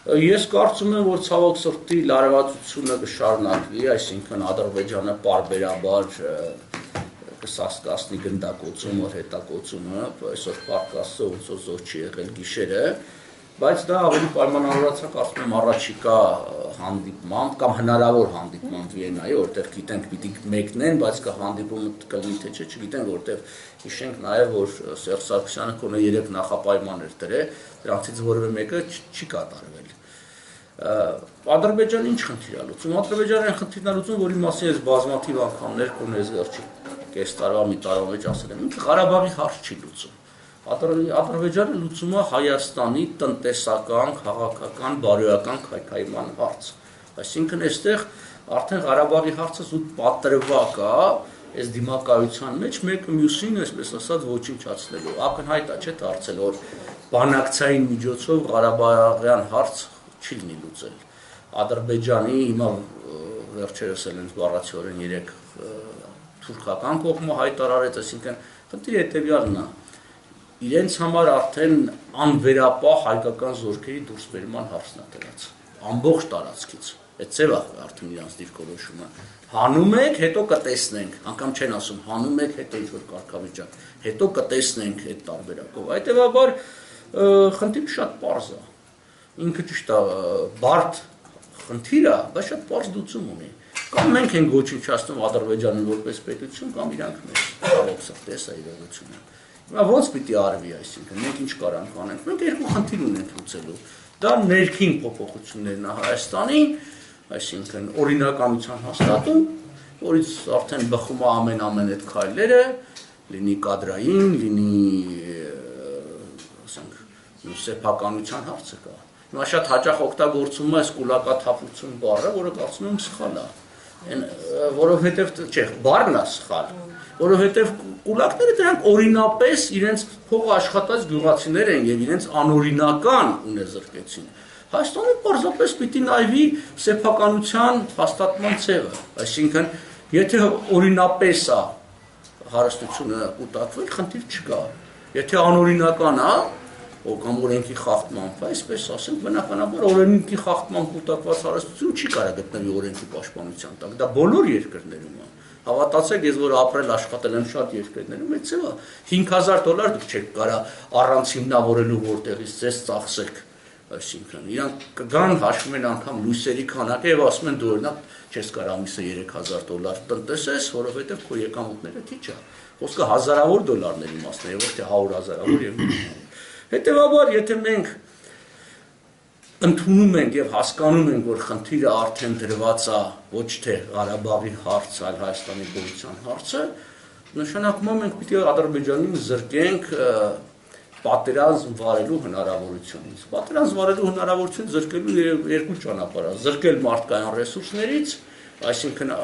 Ես կարծում եմ, որ ցավոք սրտի լարվածությունը կշարունակվի, այսինքն Ադրբեջանը պարբերաբար կսասկացնի գնդակոծումը, հետակոծումը, այսօր պարկասը ոնց որ զոր չի եղել գիշերը, բայց դա ավելի պայմանավորված կարծում եմ առաջիկա հանդիպմամբ կամ հնարավոր հանդիպմամբ Վիեննայի, որտեղ գիտենք պիտի մեկնեն, բայց կա հանդիպումը կլինի թե չէ, չգիտենք, որտեղ հիշենք նաև, որ Սերժ Սարգսյանը կոնե 3 նախապայմաններ դրել, դրանցից որևէ մեկը չի կատարվել։ Ադրբեջանը ինչ խնդիր է լուծում։ Ադրբեջանը խնդիրն է լուծում, որի մասին ես բազմաթիվ անգամներ կոնես վերջի կես տարվա մի տարվա մեջ ասել եմ, ինքը Ղարաբաղի հարց չի լուծում։ Ադրբեջանը լուծում է Հայաստանի տնտեսական, քաղաքական, բարոյական քայքայման հարց։ Այսինքն այստեղ արդեն Ղարաբաղի հարցը զուտ պատրվակ է, այս դիմակայության մեջ մեկը մյուսին, այսպես ասած, ոչնչացնելու։ Ակնհայտ է, չէ՞ դարձել, որ բանակցային միջոցով Ղարաբաղյան հարց չի լինի լուծել։ Ադրբեջանի հիմա վերջերս էլ են բառացիորեն 3 թուրքական կողմը հայտարարեց, այսինքն խնդիրը հետևյալն է։ Իրենց համար արդեն անվերապահ հայկական զորքերի դուրսբերման հարցն է դրած։ Ամբողջ տարածքից։ Այդ ծևը արդեն իրանց դիրքորոշումը։ Հանում եք, հետո կտեսնենք, անգամ չեն ասում, հանում եք, հետո ինչ-որ կարգավիճակ, հետո կտեսնենք այդ տարբերակով։ Այդտեղաբար խնդիրը շատ պարզ է։ Ինքը ճիշտ է, բարդ խնդիր է, բայց շատ պարզ լուծում ունի։ Կամ մենք ենք ոչնչացնում Ադրբեջանին որպես պետություն, կամ իրանք մեզ ցավոք սրտի է իրողությունը։ Հիմա ոնց պիտի արվի, այսինքն մենք ինչ կարանք անենք։ Մենք երկու խնդիր ունենք լուծելու։ Դա ներքին փոփոխություններն է Հայաստանի, այսինքն օրինականության հաստատում, որից արդեն բխում է ամեն այդ քայլերը, լինի կադրային, լինի ասենք սեփականության հարցը կա։ Հիմա շատ հաճախ օգտագործում է այս կուլակաթափություն բառը, որը կարծում եմ սխալ է։ Որովհետև չէ, բառն է սխալ, որովհետև կուլակները դրանք օրինապես իրենց փողը աշխատած գյուղացիներ են եւ իրենց անօրինական ունեզրկեցին։ Հայաստանը պարզապես պիտի նայվի սեփականության հաստատման ձևը, այսինքն եթե օրինապես է հարստությունը կուտակվել, խնդիր չկա։ Եթե անօրինական է, կամ օրենքի խախտմամբ, այսպես ասենք, բնականաբար օրենքի խախտմամբ կուտակված հարստություն չի կարող գտնվի օրենքի պաշտպանության տակ։ Դա բոլոր երկրներում է։ Հավատացեք, ես որ ապրել աշխատել եմ շատ երկրներում, այդ ծավա $5,000 դուք չեք կարող առանց հիմնավորելու որտեղից ձեզ ծախսեք։ Այսինքն իրանք կգան հաշվում են անգամ լույսերի քանակը եւ ասում են դու օրինակ չես կարող ամիսը $3,000 տնտեսես, որովհետեւ քո եկամուտները քիչ է։ Խոսքը հազարավոր դոլարների մասն է, ոչ թե 100,000-ավոր եւ Հետևաբար, եթե մենք ընդունում ենք եւ հասկանում ենք, որ խնդիրը արդեն դրված է ոչ թե Ղարաբաղի հարց, այլ Հայաստանի գոյության հարցը, նշանակում է մենք պիտի Ադրբեջանին զրկենք պատերազմ վարելու հնարավորությունից։ Պատերազմ վարելու հնարավորություն զրկելու երկու ճանապարհ է՝ զրկել մարդկային ռեսուրսներից, այսինքն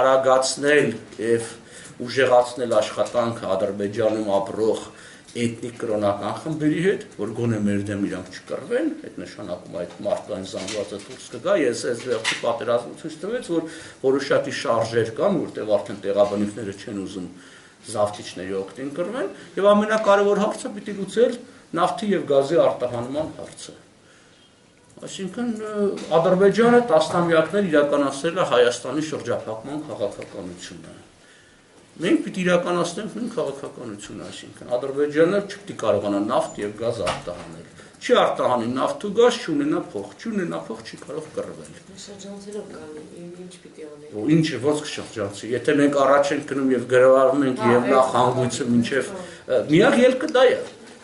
արագացնել եւ ուժեղացնել աշխատանքը Ադրբեջանում ապրող էթնիկ կրոնական խմբերի հետ, որ գոնե մեր դեմ իրանք չկռվեն, այդ նշանակում այդ մարդկային զանգվածը դուրս կգա, ես այս վերջի պատերազմը ցույց տվեց, որ որոշակի շարժեր կան, որտեղ արդեն տեղաբնիկները չեն ուզում զավթիչների օգտին կռվեն, եւ ամենակարևոր հարցը պիտի լուծել նավթի եւ գազի արտահանման հարցը։ Այսինքն Ադրբեջանը տասնամյակներ իրականացրել է Հայաստանի շրջափակման քաղաքականությունը։ Մենք պիտի իրականացնենք նույն քաղաքականությունը, այսինքն Ադրբեջանը չպիտի կարողանա նավթ եւ գազ արտահանել։ Չի արտահանի նավթ ու գազ, չունենա փող, չի կարող կռվել։ Շրջանցելով կան, ինչ պիտի անենք։ Ու ինչ ոնց կշրջանցի։ Եթե մենք առաջ ենք գնում եւ գրավում ենք եւ նախ հանգույցը մինչեւ միակ ելքը դա է։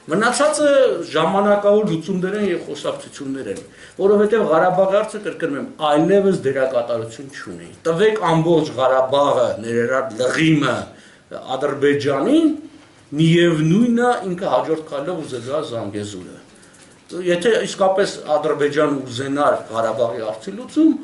Մնացածը ժամանակավոր լուծումներ են եւ խոսակցություններ են, որովհետեւ Ղարաբաղի հարցը կրկնում եմ, այլևս դերակատարություն չունի։ Տվեք ամբողջ Ղարաբաղը, ներառյալ Լղիմը Ադրբեջանին, միևնույնն է ինքը հաջորդ քայլով ուզելու է Զանգեզուրը։ Եթե իսկապես Ադրբեջանը ուզենար Ղարաբաղի հարցի լուծում,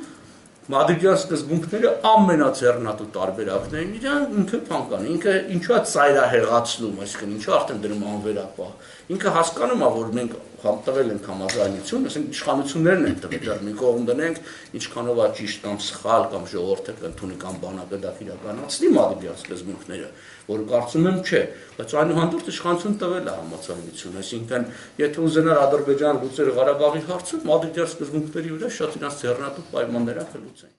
Մադրիդյան սկզբունքները ամենաձեռնատու տարբերակներն իրան ինքը փանկան, ինքը ինչու է ծայրահեղացնում, այսինքն ինչու արդեն դնում անվերապահ, ինքը հասկանում է, որ մենք տվել ենք համաձայնություն, ասենք իշխանություններն են տվել, դա մի կողմ դնենք, ինչքանով է ճիշտ կամ սխալ կամ ժողովուրդը կընդունի կամ բանակը դա իրականացնի Մադրիդյան սկզբունքները, որ կարծում եմ չէ, բայց այնուհանդերձ իշխանություն տվել է համաձայնություն, այսինքն եթե ուզենար Ադրբեջան լուծել Ղարաբաղի հարցը, Մադրիդյան սկզբունքների վրա շատ իրենց ձեռնատու պայմանները կլուծեն։